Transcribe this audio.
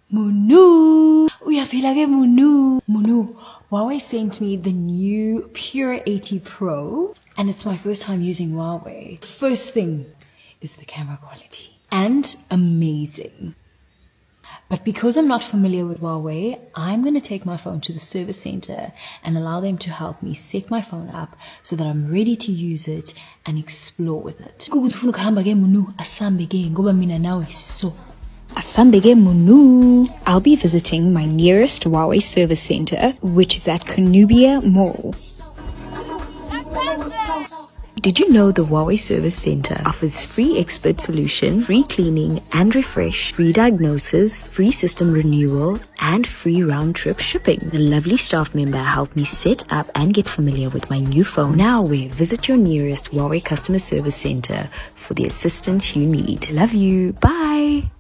Munu, uyaphila ke Munu. Munu, Huawei sent me the new Pura 80 Pro, and it's my first time using Huawei. First thing is the camera quality, and amazing. But because I'm not familiar with Huawei, I'm going to take my phone to the service center and allow them to help me set my phone up so that I'm ready to use it and explore with it. Asambege Munu. I'll be visiting my nearest Huawei service center, which is at Konubia Mall. Did you know the Huawei Service Center offers free expert solution, free cleaning and refresh, free diagnosis, free system renewal, and free round-trip shipping? The lovely staff member helped me set up and get familiar with my new phone. Now visit your nearest Huawei customer service center for the assistance you need. Love you. Bye.